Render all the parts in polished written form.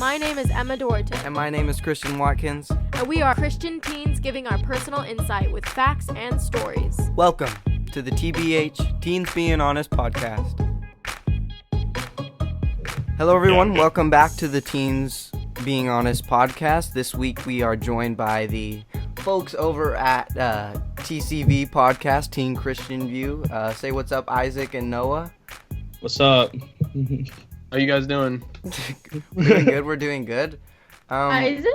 My name is Emma Dorton. And my name is Christian Watkins. And we are Christian teens giving our personal insight with facts and stories. Welcome to the TBH Teens Being Honest podcast. Hello everyone, welcome back to the Teens Being Honest podcast. This week we are joined by the folks over at TCV Podcast, Teen Christian View. Say what's up, Isaac and Noah. What's up? How you guys doing? We're doing good. Isaac?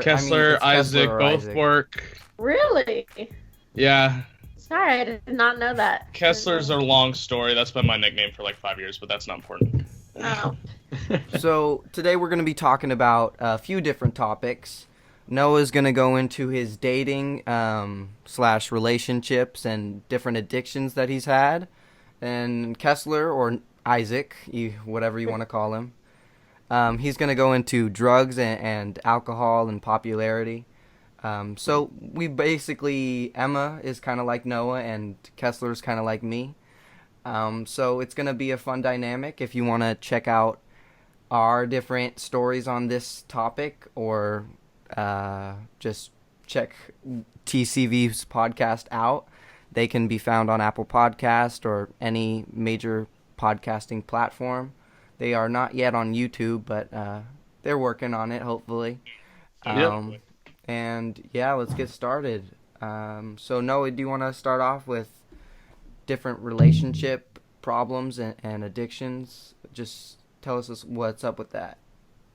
Kessler, Isaac, both Isaac. work. Really? Yeah. Sorry, I did not know that. Kessler's a long story. That's been my nickname for like 5 years, but that's not important. Oh. So today we're going to be talking about a few different topics. Noah's going to go into his dating / relationships and different addictions that he's had. And Kessler, or Isaac, whatever you want to call him, he's going to go into drugs and alcohol and popularity. So we basically, Emma is kind of like Noah and Kessler's kind of like me. So it's going to be a fun dynamic. If you want to check out our different stories on this topic, or just check TCV's podcast out, they can be found on Apple Podcast or any major podcasting platform. They are not yet on YouTube, but they're working on it, hopefully. And yeah, let's get started. So Noah, do you want to start off with different relationship problems and addictions? Just tell us what's up with that.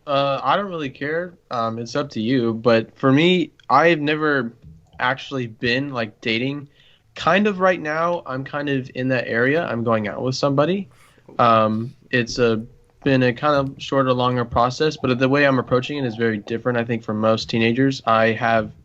I don't really care. It's up to you. But for me, I've never actually been like dating. Kind of right now, I'm kind of in that area. I'm going out with somebody. It's been a kind of shorter, longer process, but the way I'm approaching it is very different, I think, from most teenagers. I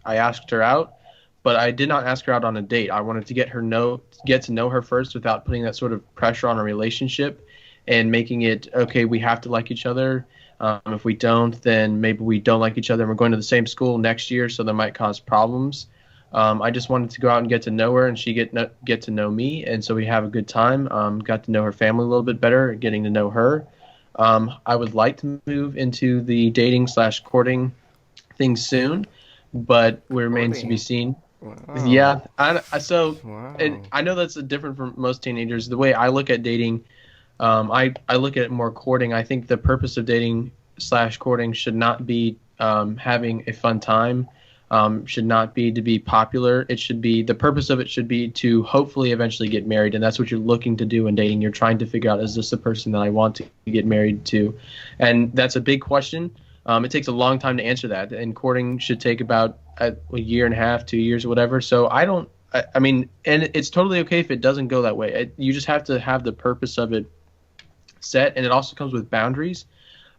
asked her out, but I did not ask her out on a date. I wanted to get to know her first without putting that sort of pressure on a relationship and making it, okay, we have to like each other. If we don't, then maybe we don't like each other and we're going to the same school next year, so that might cause problems. I just wanted to go out and get to know her, and she get to know me, and so we have a good time. Got to know her family a little bit better, getting to know her. I would like to move into the dating / courting thing soon, but it remains to be seen. Wow. Yeah, Wow. I know that's different from most teenagers. The way I look at dating, I look at it more courting. I think the purpose of dating / courting should not be having a fun time. Should not be to be popular. The purpose of it should be to hopefully eventually get married, and that's what you're looking to do in dating. You're trying to figure out, is this the person that I want to get married to? And that's a big question. It takes a long time to answer that, and courting should take about a year and a half, 2 years, whatever. So I mean, and it's totally okay if it doesn't go that way. You just have to have the purpose of it set, and it also comes with boundaries.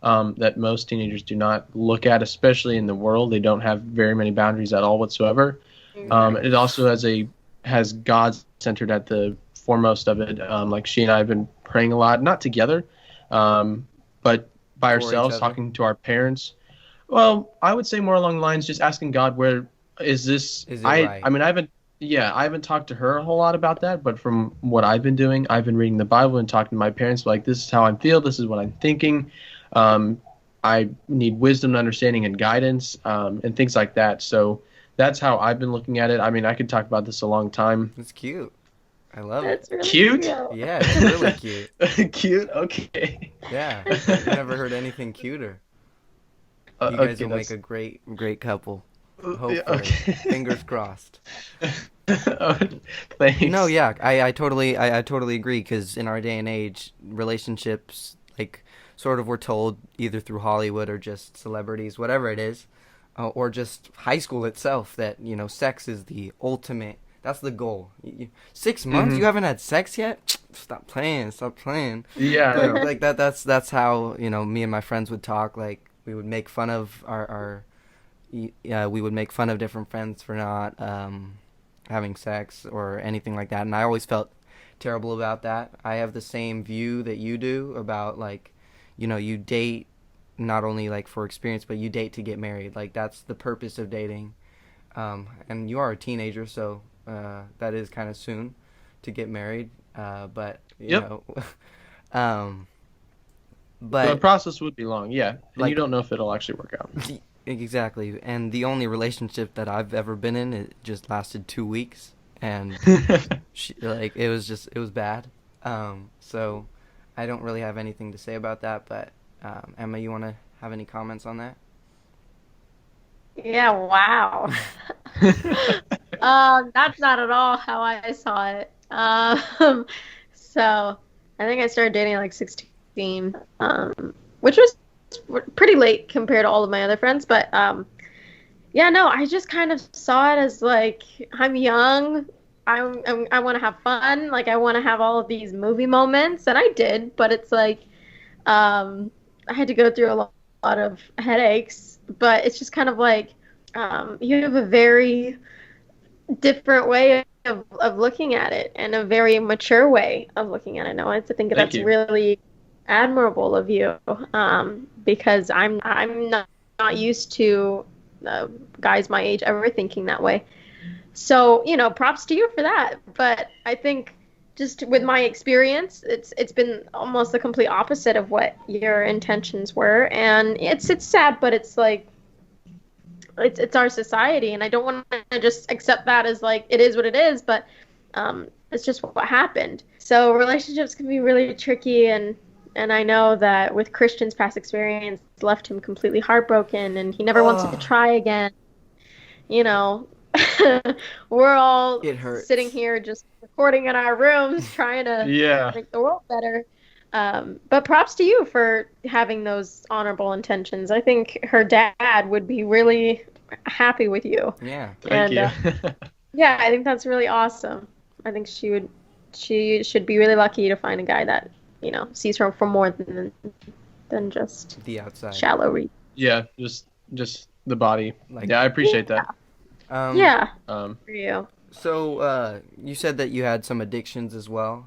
That most teenagers do not look at, especially in the world. They don't have very many boundaries at all whatsoever. It also has God centered at the foremost of it. Like she and I have been praying a lot, not together, but by ourselves, talking to our parents. Well, I would say more along the lines, just asking God, where is this? Right? I mean, I haven't talked to her a whole lot about that, but from what I've been doing, I've been reading the Bible and talking to my parents, like, this is how I feel, this is what I'm thinking. I need wisdom, understanding, and guidance, and things like that. So that's how I've been looking at it. I mean, I could talk about this a long time. It's cute. I love That's it. really Cute? Yeah, it's really cute. Cute? Okay. Yeah, I've never heard anything cuter. You guys will make a great couple. Hopefully. Okay. Fingers crossed. Thanks. No, yeah, I totally agree, because in our day and age, relationships, like, sort of we're told either through Hollywood or just celebrities, whatever it is, or just high school itself, that, sex is the ultimate. That's the goal. 6 months, you haven't had sex yet? Stop playing. Yeah. Like that's how, me and my friends would talk. Like, we would make fun of we would make fun of different friends for not having sex or anything like that. And I always felt terrible about that. I have the same view that you do about, like, you date not only like for experience, but you date to get married. Like, that's the purpose of dating. And you are a teenager, so that is kind of soon to get married. But you know, The but process would be long, yeah, and you like don't know if it'll actually work out. exactly. And the only relationship that I've ever been in, it just lasted 2 weeks, and it was bad. So I don't really have anything to say about that. But Emma, you want to have any comments on that? Yeah, wow. That's not at all how I saw it. So I think I started dating at like 16, which was pretty late compared to all of my other friends. But yeah, no, I just kind of saw it as like I'm young. I want to have fun. Like I want to have all of these movie moments, and I did. But it's like I had to go through a lot of headaches. But it's just kind of like you have a very different way of looking at it and a very mature way of looking at it. And I like to think Thank that's you. really admirable of you, because I'm not used to guys my age ever thinking that way. So, props to you for that. But I think just with my experience, it's been almost the complete opposite of what your intentions were, and it's sad, but it's like it's our society, and I don't want to just accept that as like it is what it is, but it's just what happened. So relationships can be really tricky, and I know that with Christian's past experience left him completely heartbroken, and he never wants to try again. You know, we're all It hurts. sitting here just recording in our rooms trying to Yeah. make the world better. But props to you for having those honorable intentions. I think her dad would be really happy with you. Yeah. Thank you. Yeah, I think that's really awesome. I think she should be really lucky to find a guy that, sees her for more than just The outside. shallow read. Yeah, just the body. Like- Yeah, I appreciate that. Yeah, Um, for you. So you said that you had some addictions as well.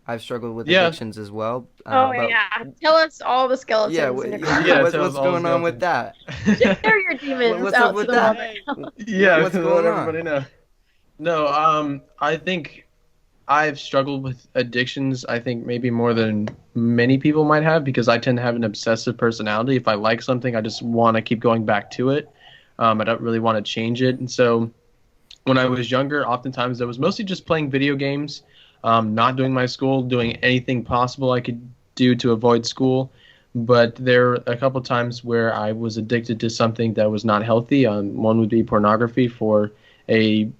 I've struggled with Yeah. addictions as well. Oh, but- yeah. Tell us all the skeletons Yeah, in your Yeah, closet. what's tell us all going on with that? Share your demons What's out up with to the world that? right now. Yeah, What's let going on? everybody know. No, I think I've struggled with addictions. I think maybe more than many people might have, because I tend to have an obsessive personality. If I like something, I just want to keep going back to it. I don't really want to change it. And so when I was younger, oftentimes I was mostly just playing video games, not doing my school, doing anything possible I could do to avoid school. But there were a couple times where I was addicted to something that was not healthy. One would be pornography for a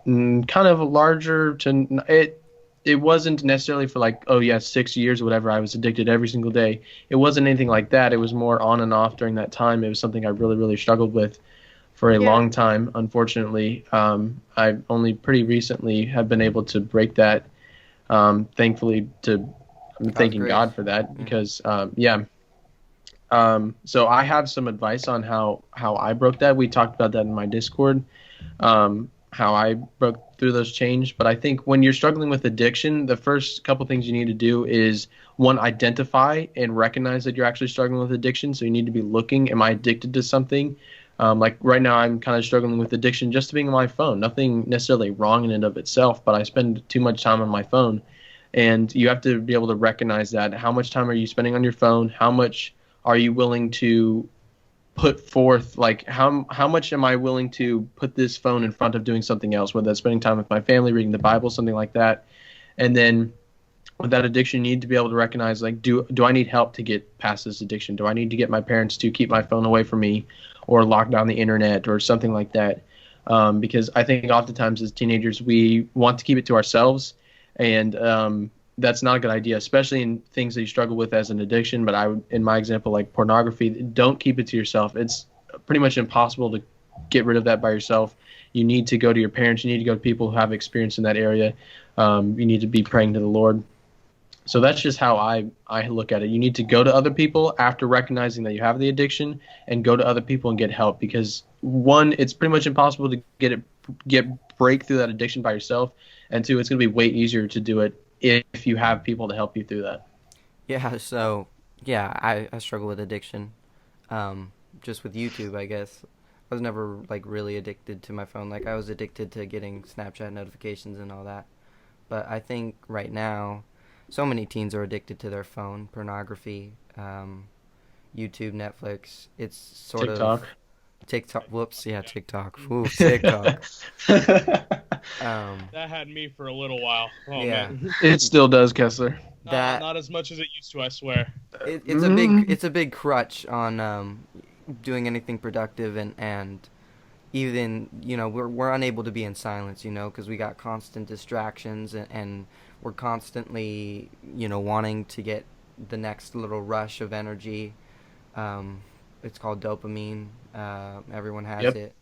kind of a larger to it wasn't necessarily for like 6 years or whatever. I was addicted every single day. It wasn't anything like that. It was more on and off during that time. It was something I really, really struggled with for a long time. Unfortunately, I only pretty recently have been able to break that. Thankfully, I'm thanking great. God for that, because so I have some advice on how I broke that. We talked about that in my Discord. How I broke through those change. But I think when you're struggling with addiction, the first couple things you need to do is, one, identify and recognize that you're actually struggling with addiction. So you need to be looking, am I addicted to something? Like right now, I'm kind of struggling with addiction just to being on my phone. Nothing necessarily wrong in and of itself, but I spend too much time on my phone. And you have to be able to recognize that. How much time are you spending on your phone? How much are you willing to put forth, like how much am I willing to put this phone in front of doing something else, whether that's spending time with my family, reading the Bible, something like that. And then with that addiction, you need to be able to recognize, like, do I need help to get past this addiction? Do I need to get my parents to keep my phone away from me, or lock down the internet, or something like that? Because I think oftentimes as teenagers, we want to keep it to ourselves, and that's not a good idea, especially in things that you struggle with as an addiction. But I would, in my example, like pornography, don't keep it to yourself. It's pretty much impossible to get rid of that by yourself. You need to go to your parents. You need to go to people who have experience in that area. You need to be praying to the Lord. So that's just how I look at it. You need to go to other people after recognizing that you have the addiction, and go to other people and get help, because one, it's pretty much impossible to break through that addiction by yourself, and two, it's going to be way easier to do it if you have people to help you through that. Yeah, so, yeah, I struggle with addiction. Just with YouTube, I guess. I was never, like, really addicted to my phone. Like, I was addicted to getting Snapchat notifications and all that. But I think right now, so many teens are addicted to their phone, pornography, YouTube, Netflix. It's sort TikTok. of TikTok. Whoops, yeah, TikTok. Ooh, TikTok. That had me for a little while. Oh Yeah. man. It still does, Kessler. Not as much as it used to, I swear. It's a big crutch on doing anything productive, and even, you know, we're unable to be in silence, you know, because we got constant distractions, and we're constantly, you know, wanting to get the next little rush of energy. It's called dopamine. Everyone has Yep. it.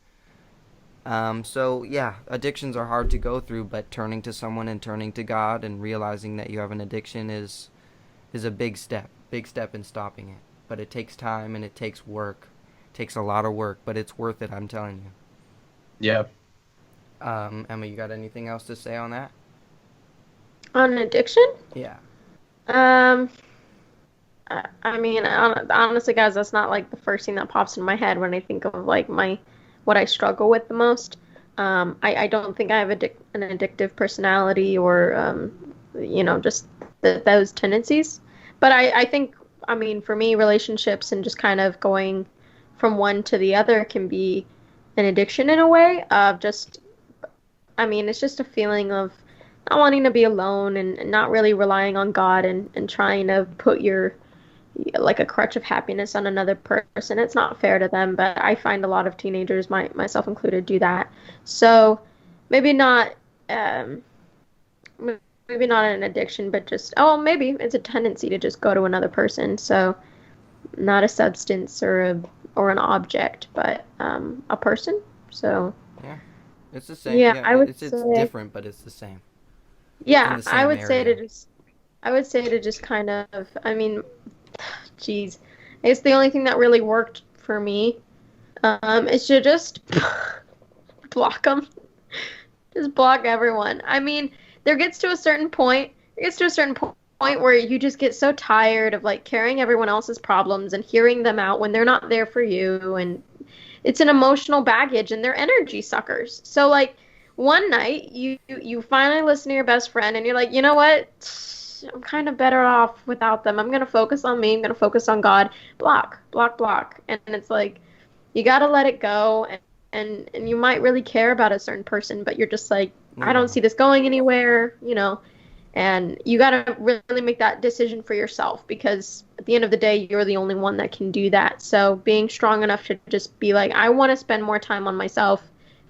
So yeah, addictions are hard to go through, but turning to someone and turning to God and realizing that you have an addiction is a big step in stopping it. But it takes time and it takes work. It takes a lot of work, but it's worth it, I'm telling you. Yeah. Emma, you got anything else to say on that? On addiction? Yeah. I mean, honestly, guys, that's not like the first thing that pops in my head when I think of like what I struggle with the most. I don't think I have an addictive personality or you know, just those tendencies. But I think, I mean, for me, relationships and just kind of going from one to the other can be an addiction in a way of just, I mean, it's just a feeling of not wanting to be alone and not really relying on God and trying to put your, like a crutch of happiness on another person. It's not fair to them, but I find a lot of teenagers, myself included, do that. So maybe not, maybe not an addiction, but just, oh, maybe it's a tendency to just go to another person. So not a substance or an object, but a person. So Yeah. It's the same. yeah, I would it's say different, but it's the same. yeah, in the I same would say area. I would say to just kind of, I mean, geez, it's the only thing that really worked for me. Is to just block them. Just block everyone. I mean, there gets to a certain point. It gets to a certain point where you just get so tired of like carrying everyone else's problems and hearing them out when they're not there for you, and it's an emotional baggage and they're energy suckers. So like one night you finally listen to your best friend and you're like, you know what? I'm kind of better off without them. I'm going to focus on me. I'm going to focus on God. Block, block, block. And it's like, you got to let it go. And you might really care about a certain person, but you're just like, I don't see this going anywhere, you know. And you got to really make that decision for yourself, because at the end of the day, you're the only one that can do that. So being strong enough to just be like, I want to spend more time on myself,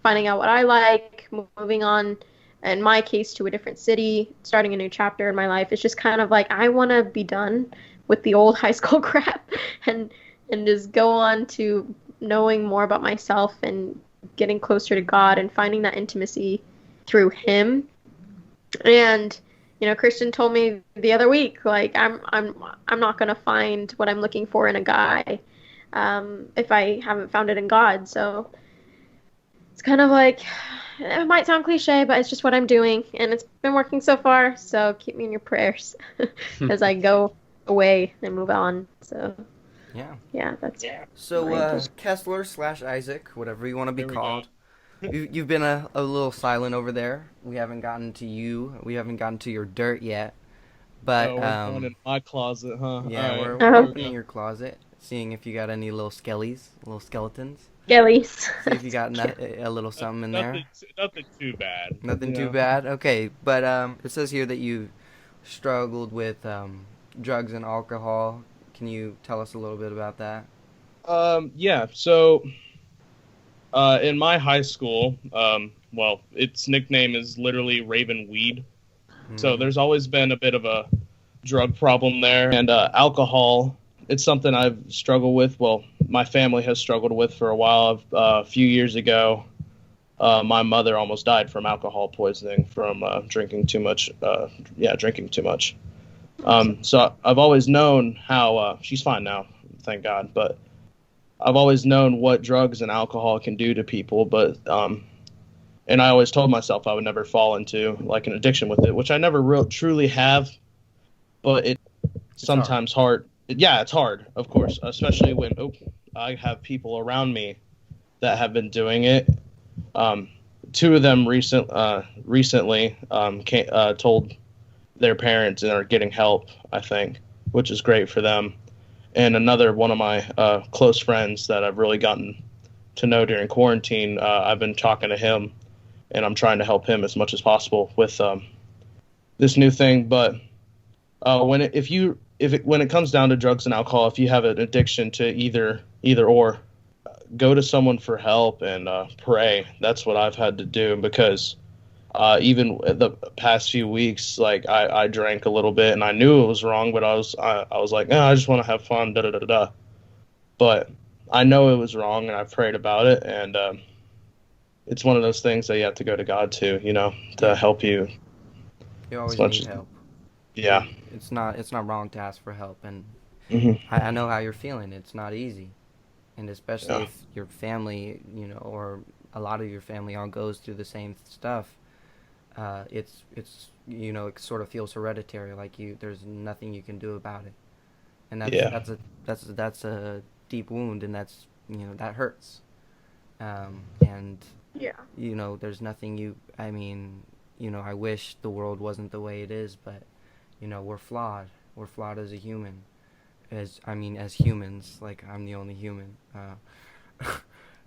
finding out what I like, moving on, in my case, to a different city, starting a new chapter in my life. It's just kind of like, I want to be done with the old high school crap and just go on to knowing more about myself and getting closer to God and finding that intimacy through Him. And you know, Christian told me the other week, like, I'm not gonna find what I'm looking for in a guy if I haven't found it in God. So it's kind of like, it might sound cliche, but it's just what I'm doing, and it's been working so far. So keep me in your prayers as I go away and move on. So yeah, that's So Kessler / Isaac, whatever you want to be called. You've been a little silent over there. We haven't gotten to you. We haven't gotten to your dirt yet. But we're going in my closet, huh? Yeah, All we're right. opening your closet, seeing if you got any little skeletons. Skellies. See if you got a little something in there. Nothing too bad. Nothing too bad. Okay, but it says here that you struggled with drugs and alcohol. Can you tell us a little bit about that? Yeah. So, in my high school, well, its nickname is literally Raven Weed. So there's always been a bit of a drug problem there, and alcohol. It's something I've struggled with. Well, my family has struggled with for a while. A few years ago, my mother almost died from alcohol poisoning from drinking too much. Drinking too much. So I've always known how she's fine now, thank God. But I've always known what drugs and alcohol can do to people. But and I always told myself I would never fall into like an addiction with it, which I never truly have. But it's sometimes hard. Yeah, it's hard, of course, especially when I have people around me that have been doing it. Two of them recently told their parents and are getting help, I think, which is great for them. And another one of my close friends that I've really gotten to know during quarantine, I've been talking to him, and I'm trying to help him as much as possible with this new thing. But when it comes down to drugs and alcohol, if you have an addiction to either or, go to someone for help and pray. That's what I've had to do, because even the past few weeks, like I drank a little bit and I knew it was wrong, but I was like, I just want to have fun, da da da da. But I know it was wrong, and I've prayed about it, and it's one of those things that you have to go to God to help you. You always need help. Yeah. It's not wrong to ask for help, and Mm-hmm. I know how you're feeling. It's not easy, and especially if your family, or a lot of your family all goes through the same stuff. It's it sort of feels hereditary, like there's nothing you can do about it, and that's a deep wound, and that's that hurts, and there's nothing I wish the world wasn't the way it is, but we're flawed as a human, as humans. Like, I'm the only human.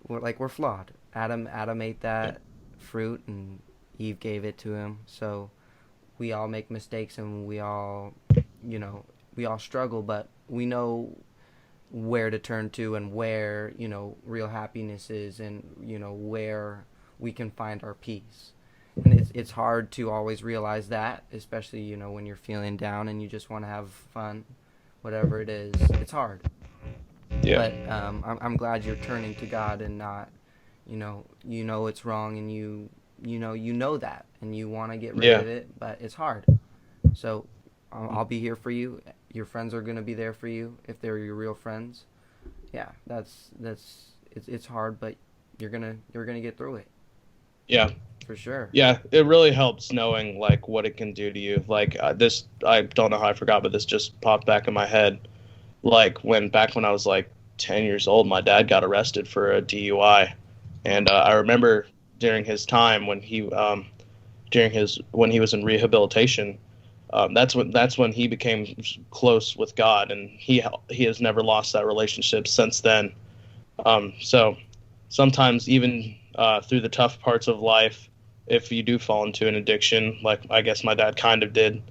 We're flawed. Adam ate that fruit, and Eve gave it to him. So we all make mistakes, and we all struggle, but we know where to turn to, and where real happiness is, and where we can find our peace. And it's hard to always realize that, especially when you're feeling down and you just want to have fun, whatever it is. It's hard. Yeah. But I'm glad you're turning to God, and not it's wrong, and you know that, and you want to get rid of it, but it's hard. So I'll be here for you. Your friends are going to be there for you if they're your real friends. Yeah, it's hard, but you're gonna get through it. Yeah. For sure. Yeah, it really helps knowing like what it can do to you. Like this, I don't know how I forgot, but this just popped back in my head. Like back when I was like 10 years old, my dad got arrested for a DUI, and I remember during his time when he was in rehabilitation, that's when he became close with God, and he has never lost that relationship since then. So sometimes even through the tough parts of life, if you do fall into an addiction, like I guess my dad kind of did,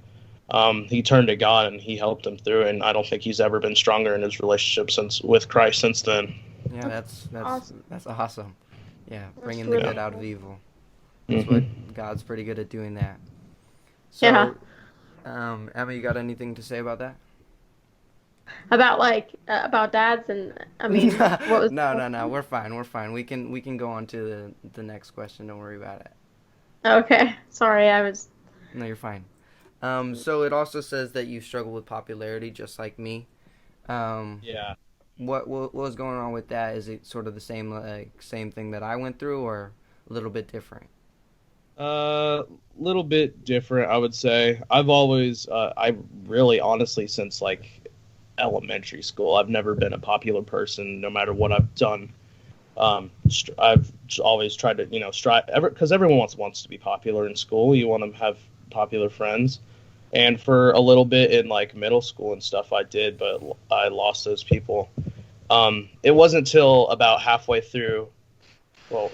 he turned to God and he helped him through it, and I don't think he's ever been stronger in his relationship with Christ since then. Yeah, that's awesome. Yeah, bringing really the good out of evil. That's what God's pretty good at doing that. So, Emma, you got anything to say about that? About about dads, and what was No, we're fine. We can go on to the next question. Don't worry about it. Okay, sorry, I was. No, you're fine. So it also says that you struggle with popularity, just like me. Yeah. What was going on with that? Is it sort of the same thing that I went through, or a little bit different? Little bit different, I would say. I've always, I really honestly, since like elementary school, I've never been a popular person, no matter what I've done. I've always tried to, strive, because everyone wants to be popular in school. You want to have popular friends. And for a little bit in like middle school and stuff, I did, but I lost those people. It wasn't until about halfway through. Well,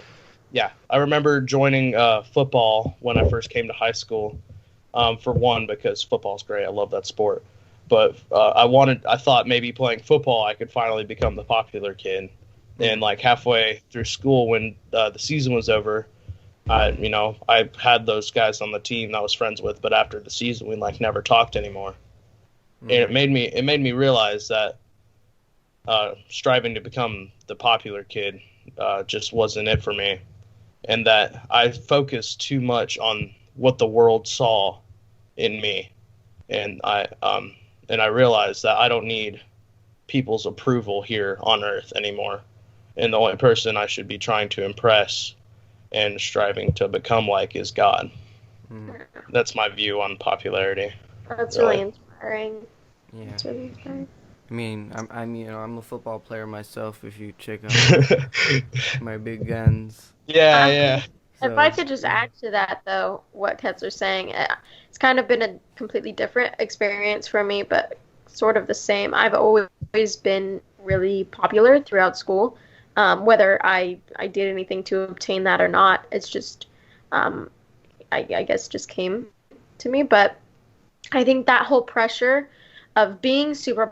yeah, I remember joining football when I first came to high school. For one, because football's great. I love that sport. But I thought maybe playing football, I could finally become the popular kid. And like halfway through school, when the season was over, I had those guys on the team that I was friends with, but after the season, we like never talked anymore. Mm-hmm. And it made me realize that striving to become the popular kid just wasn't it for me, and that I focused too much on what the world saw in me, and I realized that I don't need people's approval here on earth anymore, and the only person I should be trying to impress and striving to become like is God. Mm. That's my view on popularity. That's really inspiring. Yeah. That's really inspiring. I mean, I'm a football player myself, if you check out my big guns. Yeah. If I So could just add to that, though, what Ketzer's saying, it's kind of been a completely different experience for me, but sort of the same. I've always been really popular throughout school, whether I did anything to obtain that or not. It's just, um, I guess, just came to me. But I think that whole pressure of being super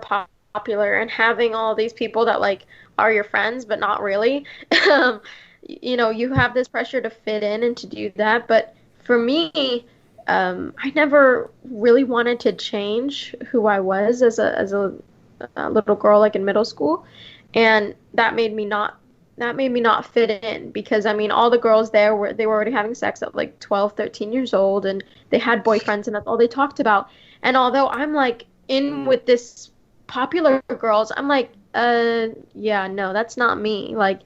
popular and having all these people that like are your friends, but not really. Um, you have this pressure to fit in and to do that. But for me, I never really wanted to change who I was as a little girl, like in middle school, and that made me not fit in because I mean all the girls there were already having sex at like 12, 13 years old, and they had boyfriends and that's all they talked about. And although I'm like in with this popular girls, I'm like, yeah, no, that's not me. Like,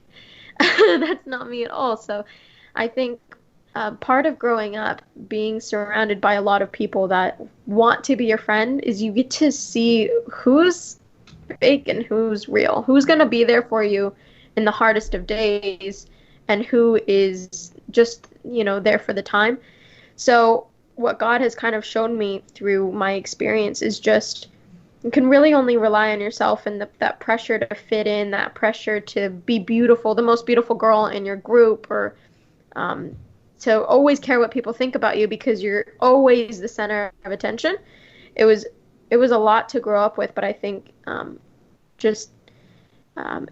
that's not me at all. So I think part of growing up, being surrounded by a lot of people that want to be your friend, is you get to see who's fake and who's real, who's going to be there for you in the hardest of days, and who is just, there for the time. So what God has kind of shown me through my experience is just you can really only rely on yourself, and that pressure to fit in, that pressure to be beautiful, the most beautiful girl in your group, or to always care what people think about you because you're always the center of attention. It was a lot to grow up with, but I think just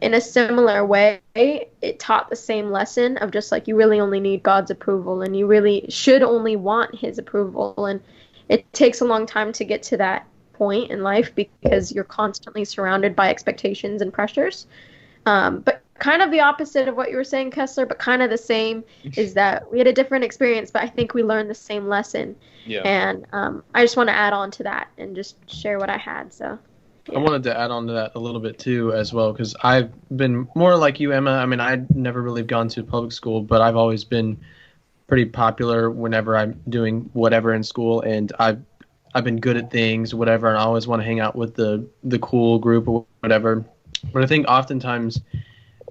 in a similar way, it taught the same lesson of just like you really only need God's approval, and you really should only want His approval. And it takes a long time to get to that point in life because you're constantly surrounded by expectations and pressures. But kind of the opposite of what you were saying, Kessler, but kind of the same, is that we had a different experience, but I think we learned the same lesson. Yeah. And I just want to add on to that and just share what I had. So. I wanted to add on to that a little bit too as well, because I've been more like you, Emma. I mean, I never really gone to public school, but I've always been pretty popular whenever I'm doing whatever in school, and I've been good at things, whatever, and I always want to hang out with the cool group or whatever. But I think oftentimes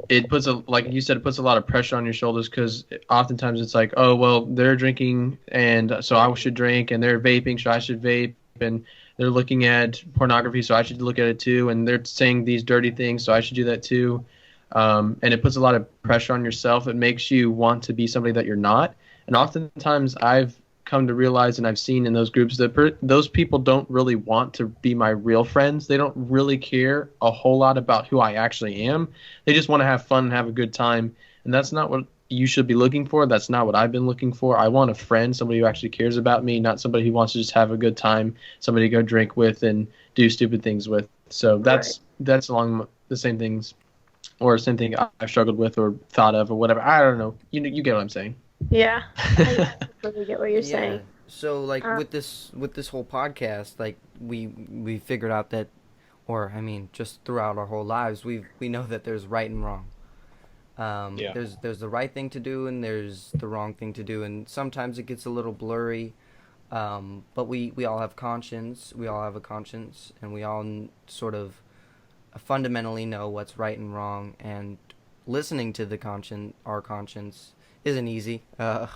it puts like you said, it puts a lot of pressure on your shoulders, because oftentimes it's like, oh well, they're drinking, and so I should drink, and they're vaping, so I should vape, and they're looking at pornography, so I should look at it too, and they're saying these dirty things, so I should do that too. And it puts a lot of pressure on yourself. It makes you want to be somebody that you're not. And oftentimes I've come to realize, and I've seen in those groups, that those people don't really want to be my real friends. They don't really care a whole lot about who I actually am. They just want to have fun and have a good time. And that's not what you should be looking for. That's not what I've been looking for. I want a friend, somebody who actually cares about me, not somebody who wants to just have a good time, somebody to go drink with and do stupid things with. So that's along the same things, or same thing I've struggled with or thought of or whatever. I don't know. You get what I'm saying. Yeah, I completely get what you're saying. So like with this whole podcast, like we figured out that, or I mean, just throughout our whole lives, we know that there's right and wrong. There's the right thing to do and there's the wrong thing to do, and sometimes it gets a little blurry. But we all have conscience. We all have a conscience, and we all sort of fundamentally know what's right and wrong. And listening to our conscience, isn't easy. I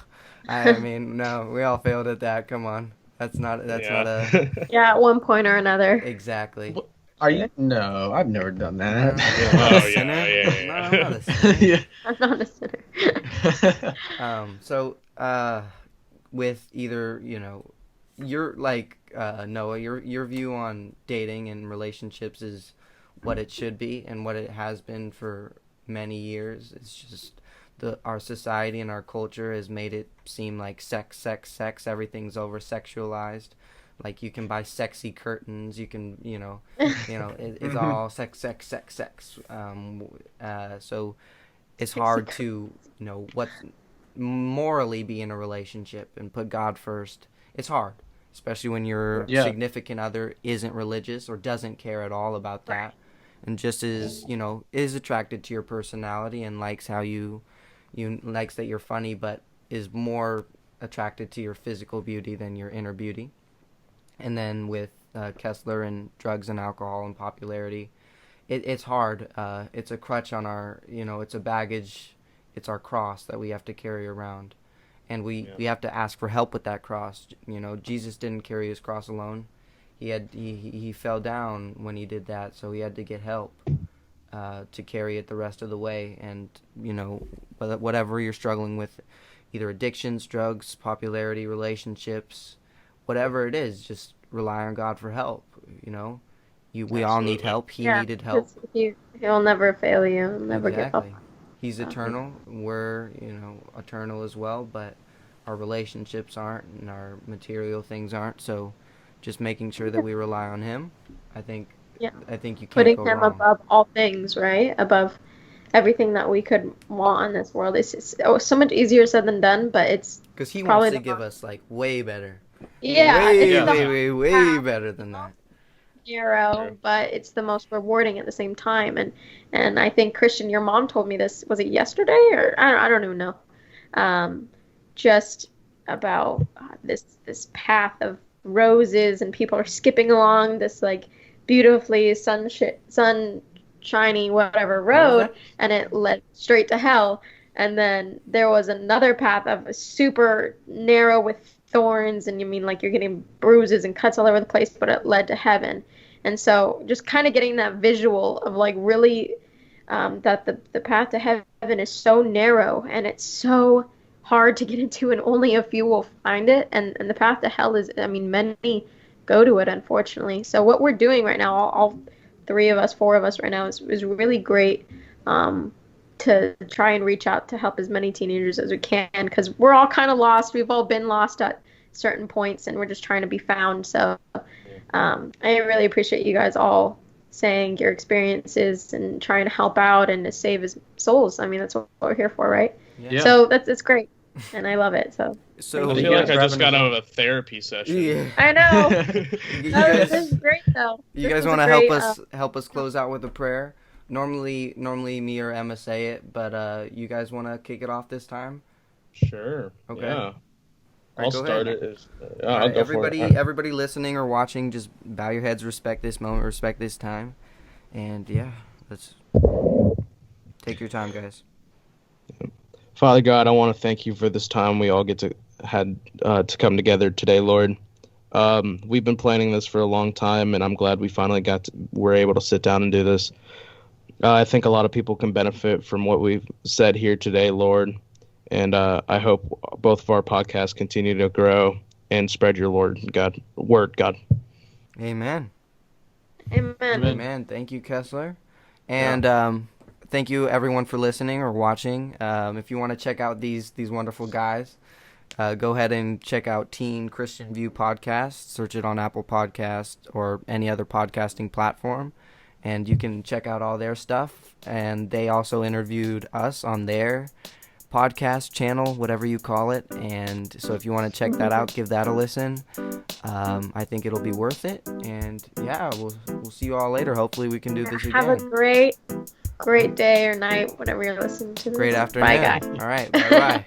mean, no, we all failed at that. Come on, that's not a yeah, at one point or another. Exactly. Are you? No, I've never done that. Oh, yeah. No, I'm not a sinner. Yeah. I'm not a sinner. So with either, you're like Noah, your view on dating and relationships is what it should be and what it has been for many years. It's just our society and our culture has made it seem like sex, everything's over sexualized. Like you can buy sexy curtains, you can, it's all sex. So it's hard to, what morally be in a relationship and put God first. It's hard, especially when your significant other isn't religious or doesn't care at all about that, and just is attracted to your personality and likes how you likes that you're funny, but is more attracted to your physical beauty than your inner beauty. And then with Kessler and drugs and alcohol and popularity, it's hard. It's a crutch on our, it's a baggage. It's our cross that we have to carry around. and we have to ask for help with that cross. You know, Jesus didn't carry his cross alone. He fell down when he did that, so he had to get help to carry it the rest of the way. And you know, whatever you're struggling with, either addictions, drugs, popularity, relationships, whatever it is, just rely on God for help. You know, we all need help. He needed help. He'll never fail you. He'll never give up. He's eternal. We're, eternal as well, but our relationships aren't, and our material things aren't. So just making sure that we rely on him, I think you can't putting go him wrong. above all things, right? Above everything that we could want in this world. It's so much easier said than done, but it's because he wants to give us like way better. Yeah, way better than that. Narrow, but it's the most rewarding at the same time. And I think, Christian, your mom told me this, was it yesterday or I don't even know, just about this path of roses, and people are skipping along this like beautifully sunshiny whatever road, and it led straight to hell. And then there was another path of super narrow with thorns, and you mean like you're getting bruises and cuts all over the place, but it led to heaven. And so just kind of getting that visual of like really that the path to heaven is so narrow, and it's so hard to get into, and only a few will find it. And the path to hell is, I mean, many go to it, unfortunately. So what we're doing right now, all four of us right now, is really great to try and reach out to help as many teenagers as we can, because we're all kind of lost. We've all been lost at certain points, and we're just trying to be found. So I really appreciate you guys all saying your experiences and trying to help out and to save his souls. I mean, that's what we're here for, right? Yeah. So it's great, and I love it. So I feel like I just got out of a therapy session. Yeah. I know. This is great, though. You guys want to help us close out with a prayer? Normally me or Emma say it, but you guys want to kick it off this time? Sure. Okay. Yeah. Right, I'll start ahead. it. Right, I'll go for it. Everybody listening or watching, just bow your heads, respect this moment, respect this time, and let's take your time, guys. Father God, I want to thank you for this time we all had to come together today, Lord. We've been planning this for a long time, and I'm glad we finally were able to sit down and do this. I think a lot of people can benefit from what we've said here today, Lord. And I hope both of our podcasts continue to grow and spread your word, God. Amen. Amen. Thank you, Kessler. And thank you, everyone, for listening or watching. If you want to check out these wonderful guys, go ahead and check out Teen Christian View Podcast. Search it on Apple Podcasts or any other podcasting platform, and you can check out all their stuff. And they also interviewed us on their podcast channel, whatever you call it. And so if you want to check that out, give that a listen. I think it'll be worth it. And we'll see you all later. Hopefully we can do this again. Have a great day or night, whatever you're listening to. Great afternoon. Bye, guys. All right. Bye-bye.